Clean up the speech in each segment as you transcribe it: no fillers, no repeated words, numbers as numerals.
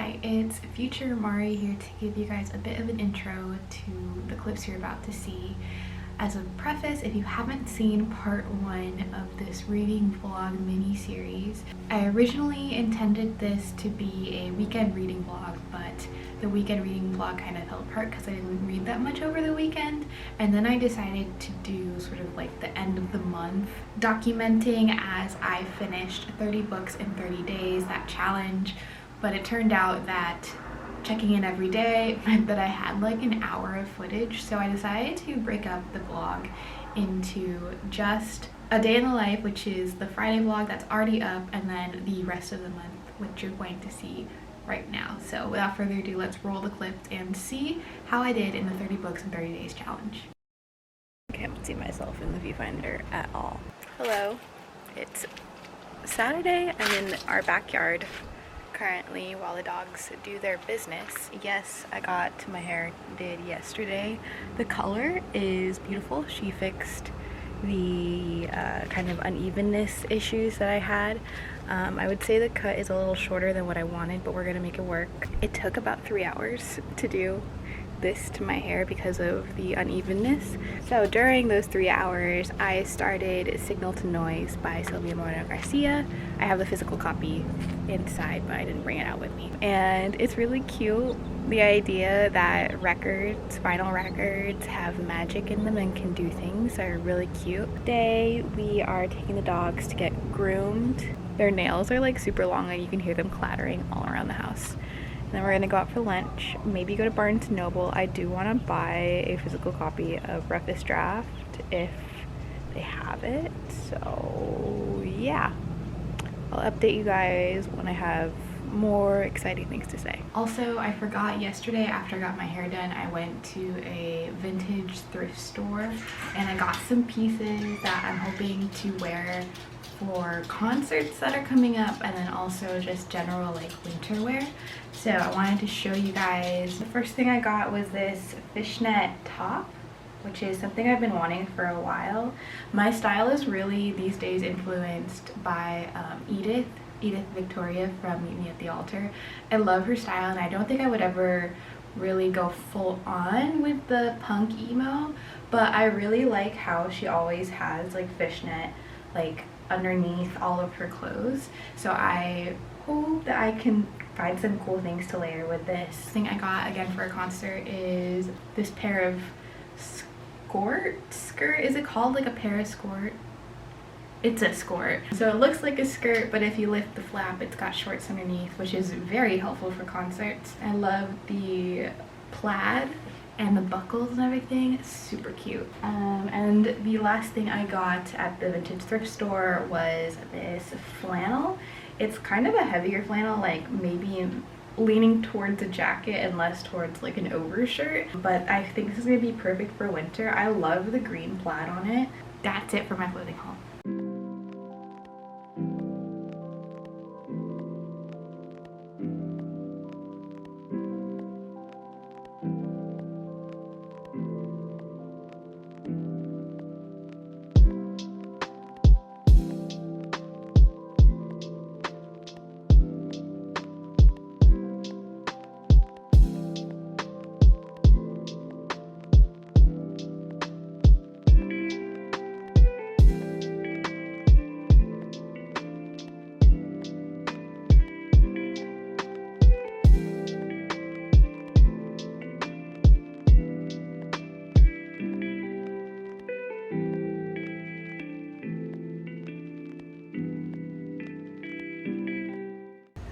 Hi, it's future Mari here to give you guys a bit of an intro to the clips you're about to see. As a preface, if you haven't seen part 1 of this reading vlog mini-series, I originally intended this to be a weekend reading vlog, but the weekend reading vlog kind of fell apart because I didn't read that much over the weekend, and then I decided to do sort of like the end of the month documenting as I finished 30 books in 30 days, that challenge. But it turned out that checking in every day meant that I had like an hour of footage, so I decided to break up the vlog into just a day in the life, which is the Friday vlog that's already up, and then the rest of the month, which you're going to see right now. So without further ado, let's roll the clips and see how I did in the 30 books in 30 days challenge. I can't see myself in the viewfinder at all. Hello, it's Saturday. I'm in our backyard currently while the dogs do their business. Yes, I got my hair did yesterday. The color is beautiful. She fixed the kind of unevenness issues that I had. I would say the cut is a little shorter than what I wanted, but we're gonna make it work. It took about 3 hours to do this to my hair because of the unevenness. So during those 3 hours, I started Signal to Noise by Sylvia Moreno Garcia. I have the physical copy inside, but I didn't bring it out with me. And it's really cute. The idea that records, vinyl records, have magic in them and can do things are really cute. Today, we are taking the dogs to get groomed. Their nails are like super long and you can hear them clattering all around the house. Then we're gonna go out for lunch, maybe go to Barnes & Noble. I do wanna buy a physical copy of Roughest Draft if they have it. So yeah, I'll update you guys when I have more exciting things to say. Also, I forgot yesterday after I got my hair done, I went to a vintage thrift store and I got some pieces that I'm hoping to wear for concerts that are coming up, and then also just general like winter wear. So I wanted to show you guys. The first thing I got was this fishnet top, which is something I've been wanting for a while. My style is really these days influenced by Edith Victoria from Meet Me at the Altar. I love her style and I don't think I would ever really go full on with the punk emo, but I really like how she always has like fishnet like underneath all of her clothes. So I hope that I can find some cool things to layer with this. Thing I got again for a concert is this pair of skirt. Is it called like a paraskirt? It's a skirt. So it looks like a skirt, but if you lift the flap, it's got shorts underneath, which is very helpful for concerts. I love the plaid and the buckles and everything. It's super cute. And the last thing I got at the vintage thrift store was this flannel. It's kind of a heavier flannel, like maybe leaning towards a jacket and less towards like an overshirt, but I think this is gonna be perfect for winter. I love the green plaid on it. That's it for my clothing haul.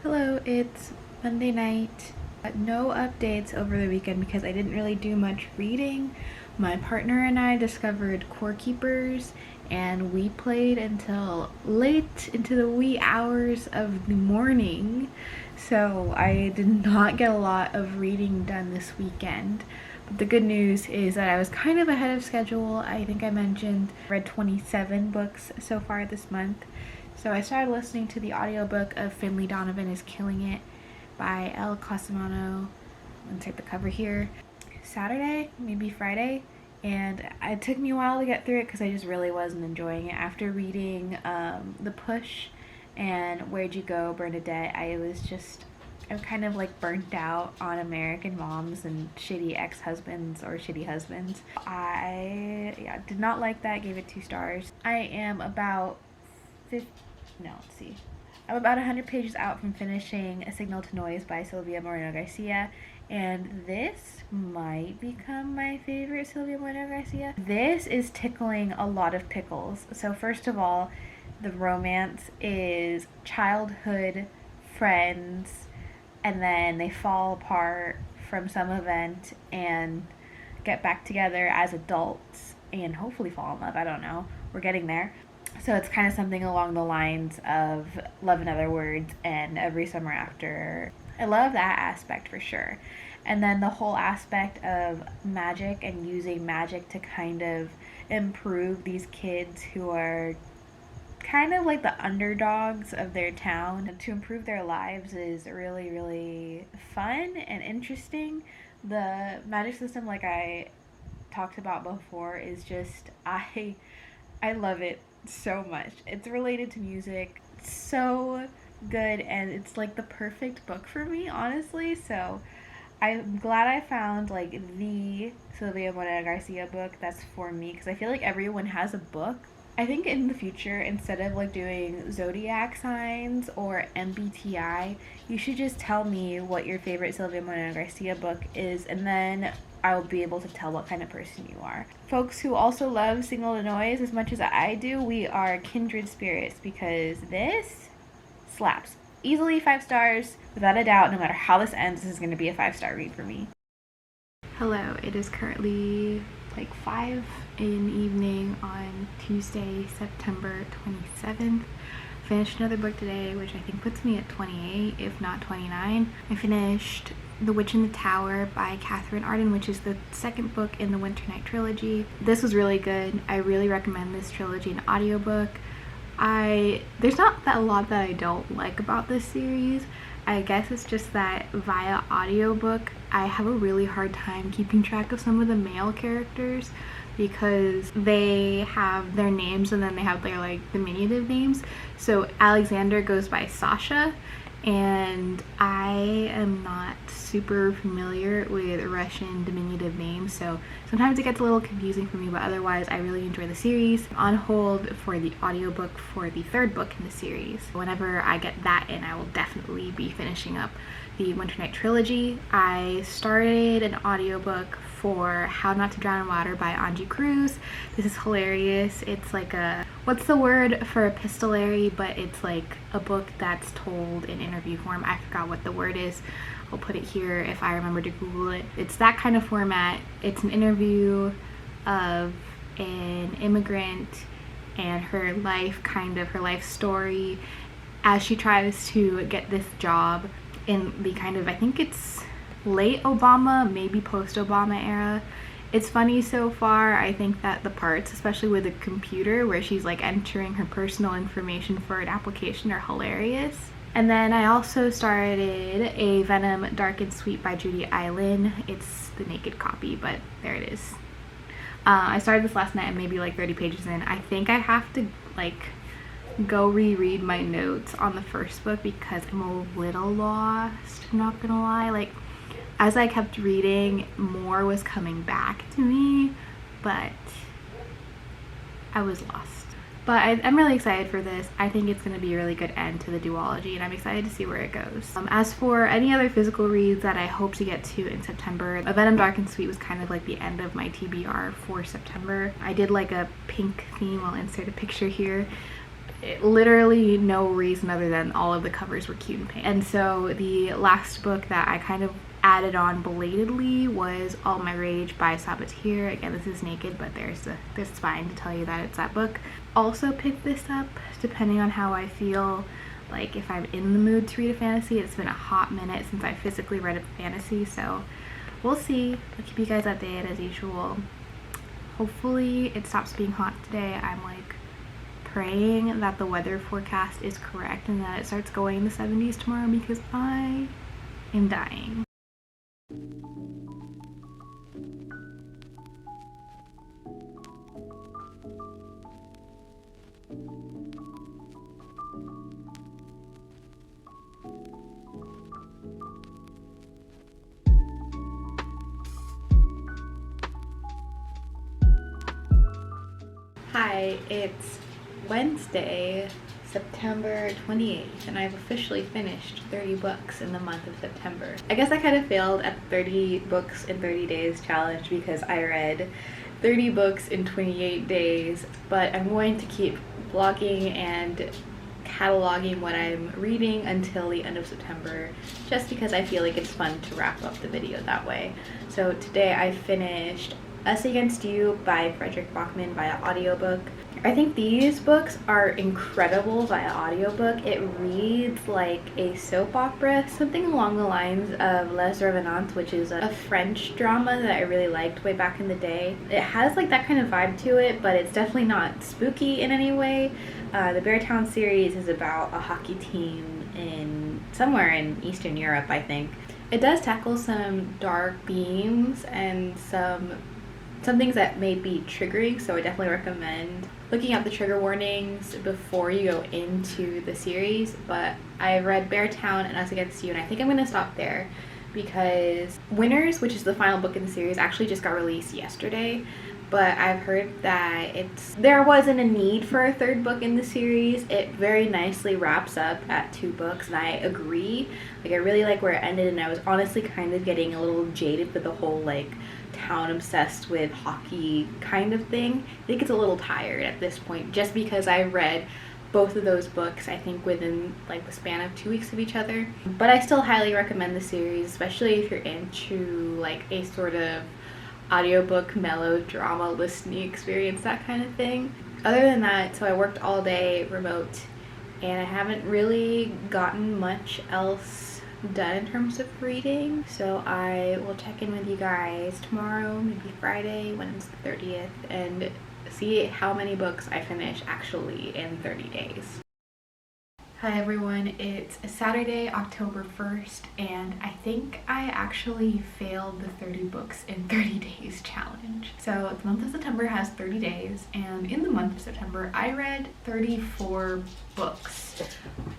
Hello, it's Monday night. No updates over the weekend because I didn't really do much reading. My partner and I discovered Core Keepers and we played until late into the wee hours of the morning. So I did not get a lot of reading done this weekend. But the good news is that I was kind of ahead of schedule. I think I mentioned I read 27 books so far this month. So I started listening to the audiobook of Finley Donovan is Killing It by El Cosimano. Let's take the cover here. Saturday, maybe Friday, and it took me a while to get through it because I just really wasn't enjoying it. After reading The Push and Where'd You Go, Bernadette, I'm kind of like burnt out on American moms and shitty ex-husbands or shitty husbands. I did not like that, gave it 2 stars. I am about let's see. I'm about 100 pages out from finishing A Signal to Noise by Silvia Moreno Garcia, and this might become my favorite Silvia Moreno Garcia. This is tickling a lot of pickles. So first of all, the romance is childhood friends, and then they fall apart from some event and get back together as adults and hopefully fall in love. I don't know. We're getting there. So it's kind of something along the lines of Love in Other Words and Every Summer After. I love that aspect for sure. And then the whole aspect of magic and using magic to kind of improve these kids who are kind of like the underdogs of their town, and to improve their lives is really, really fun and interesting. The magic system, like I talked about before, is just, I love it so much. It's related to music, so good, and it's like the perfect book for me, honestly. So I'm glad I found like the Silvia Moreno Garcia book that's for me, because I feel like everyone has a book. I think in the future, instead of like doing zodiac signs or MBTI, you should just tell me what your favorite Silvia Moreno Garcia book is, and then I'll be able to tell what kind of person you are. Folks who also love Signal to Noise as much as I do, we are kindred spirits, because this slaps. Easily 5 stars, without a doubt. No matter how this ends, this is going to be a 5-star read for me. Hello, it is currently like 5 in the evening on Tuesday, September 27th. Finished another book today, which I think puts me at 28, if not 29. I finished The Witch in the Tower by Catherine Arden, which is the second book in the Winter Night trilogy. This was really good. I really recommend this trilogy in audiobook. There's not a lot that I don't like about this series. I guess it's just that via audiobook, I have a really hard time keeping track of some of the male characters, because they have their names and then they have their like diminutive names. So Alexander goes by Sasha, and I am not super familiar with Russian diminutive names, so sometimes it gets a little confusing for me, but otherwise I really enjoy the series. I'm on hold for the audiobook for the 3rd book in the series. Whenever I get that in, I will definitely be finishing up the Winter Night trilogy. I started an audiobook for How Not to Drown in Water by Angie Cruz. This is hilarious. It's like a, what's the word for epistolary, but it's like a book that's told in interview form. I forgot what the word is. I'll put it here if I remember to Google it. It's that kind of format. It's an interview of an immigrant and her life, kind of her life story as she tries to get this job in the kind of, I think it's late Obama, maybe post-Obama era. It's funny so far. I think that the parts, especially with the computer where she's like entering her personal information for an application, are hilarious. And then I also started A Venom Dark and Sweet by Judy Island. It's the naked copy, but there it is. I started this last night. I'm maybe like 30 pages in. I think I have to like go reread my notes on the first book because I'm a little lost, I'm not gonna lie. Like, as I kept reading, more was coming back to me, but I was lost. But I'm really excited for this. I think it's going to be a really good end to the duology, and I'm excited to see where it goes. As for any other physical reads that I hope to get to in September, A Venom Dark and Sweet was kind of like the end of my TBR for September. I did like a pink theme. I'll insert a picture here. Literally no reason other than all of the covers were cute and pink. And so the last book that I kind of added on belatedly was All My Rage by Sabatier. Again, this is naked, but there's spine to tell you that it's that book. Also picked this up depending on how I feel, like if I'm in the mood to read a fantasy. It's been a hot minute since I physically read a fantasy, so we'll see. I'll keep you guys updated as usual. Hopefully it stops being hot today. I'm like praying that the weather forecast is correct and that it starts going in the 70s tomorrow, because I am dying. Hi, it's Wednesday, September 28th, and I've officially finished 30 books in the month of September. I guess I kind of failed at the 30 books in 30 days challenge because I read 30 books in 28 days, but I'm going to keep vlogging and cataloging what I'm reading until the end of September, just because I feel like it's fun to wrap up the video that way. So today I finished Us Against You by Frederick Bachman via audiobook. I think these books are incredible via audiobook. It reads like a soap opera, something along the lines of Les Revenants, which is a French drama that I really liked way back in the day. It has like that kind of vibe to it, but it's definitely not spooky in any way. The Beartown series is about a hockey team in somewhere in Eastern Europe, I think. It does tackle some dark themes and some things that may be triggering, so I definitely recommend looking at the trigger warnings before you go into the series. But I read Beartown and Us Against You, and I think I'm going to stop there because Winners, which is the final book in the series, actually just got released yesterday. But I've heard that there wasn't a need for a third book in the series. It very nicely wraps up at 2 books, and I agree. Like, I really like where it ended, and I was honestly kind of getting a little jaded with the whole like town obsessed with hockey kind of thing. I think it's a little tired at this point, just because I read both of those books, I think, within like the span of 2 weeks of each other. But I still highly recommend the series, especially if you're into like a sort of audiobook melodrama listening experience, that kind of thing. Other than that, so I worked all day remote, and I haven't really gotten much else done in terms of reading, so I will check in with you guys tomorrow, maybe Friday when it's the 30th, and see how many books I finish actually in 30 days. Hi everyone, it's Saturday, October 1st, and I think I actually failed the 30 books in 30 days challenge. So the month of September has 30 days, and in the month of September I read 34 books,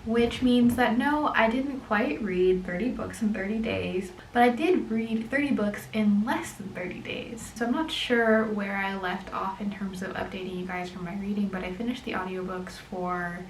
which means that no, I didn't quite read 30 books in 30 days, but I did read 30 books in less than 30 days. So I'm not sure where I left off in terms of updating you guys from my reading, but I finished the audiobooks for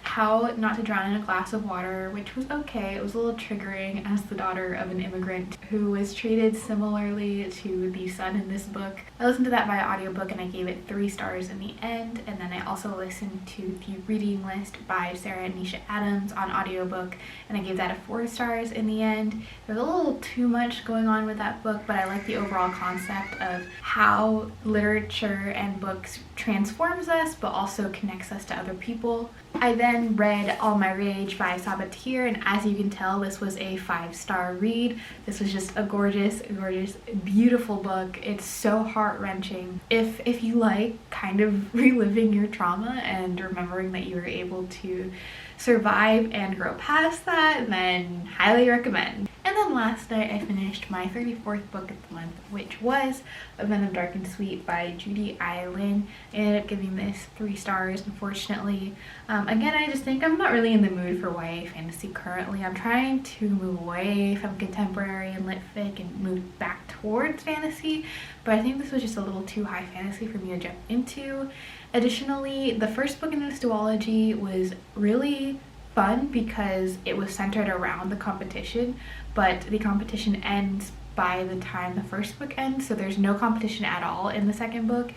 How Not to Drown in a Glass of Water, which was okay. It was a little triggering as the daughter of an immigrant who was treated similarly to the son in this book. I listened to that via audiobook and I gave it 3 stars in the end, and then I also listened to the reading list by Sarah and Nisha Adams on audiobook, and I gave that a 4 stars in the end. There's a little too much going on with that book, but I like the overall concept of how literature and books transforms us but also connects us to other people. I then read All My Rage by Sabatier, and as you can tell, this was a 5-star read. This was just a gorgeous, gorgeous, beautiful book. It's so heart-wrenching. If you like kind of reliving your trauma and remembering that you were able to survive and grow past that, then highly recommend. And then last night I finished my 34th book of the month, which was A Venom Dark and Sweet by Judy Island. I ended up giving this 3 stars, unfortunately. Again, I just think I'm not really in the mood for YA fantasy currently. I'm trying to move away from contemporary and lit fic and move back towards fantasy, but I think this was just a little too high fantasy for me to jump into. Additionally, the first book in this duology was really fun because it was centered around the competition, but the competition ends by the time the first book ends, so there's no competition at all in the second book.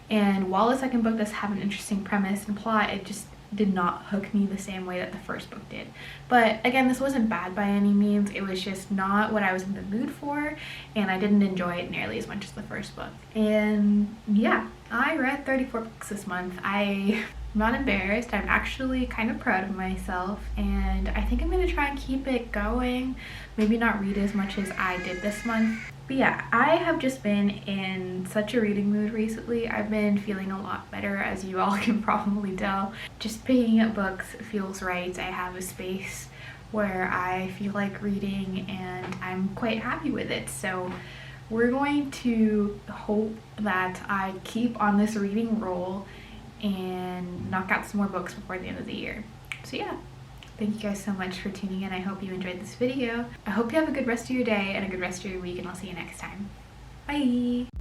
And while the second book does have an interesting premise and plot, it just did not hook me the same way that the first book did. But again, this wasn't bad by any means. It was just not what I was in the mood for, and I didn't enjoy it nearly as much as the first book. And yeah, I read 34 books this month. I'm not embarrassed. I'm actually kind of proud of myself, and I think I'm going to try and keep it going. Maybe not read as much as I did this month. But yeah, I have just been in such a reading mood recently. I've been feeling a lot better, as you all can probably tell. Just picking up books feels right. I have a space where I feel like reading, and I'm quite happy with it. So we're going to hope that I keep on this reading roll and knock out some more books before the end of the year. So yeah. Thank you guys so much for tuning in. I hope you enjoyed this video. I hope you have a good rest of your day and a good rest of your week, and I'll see you next time. Bye!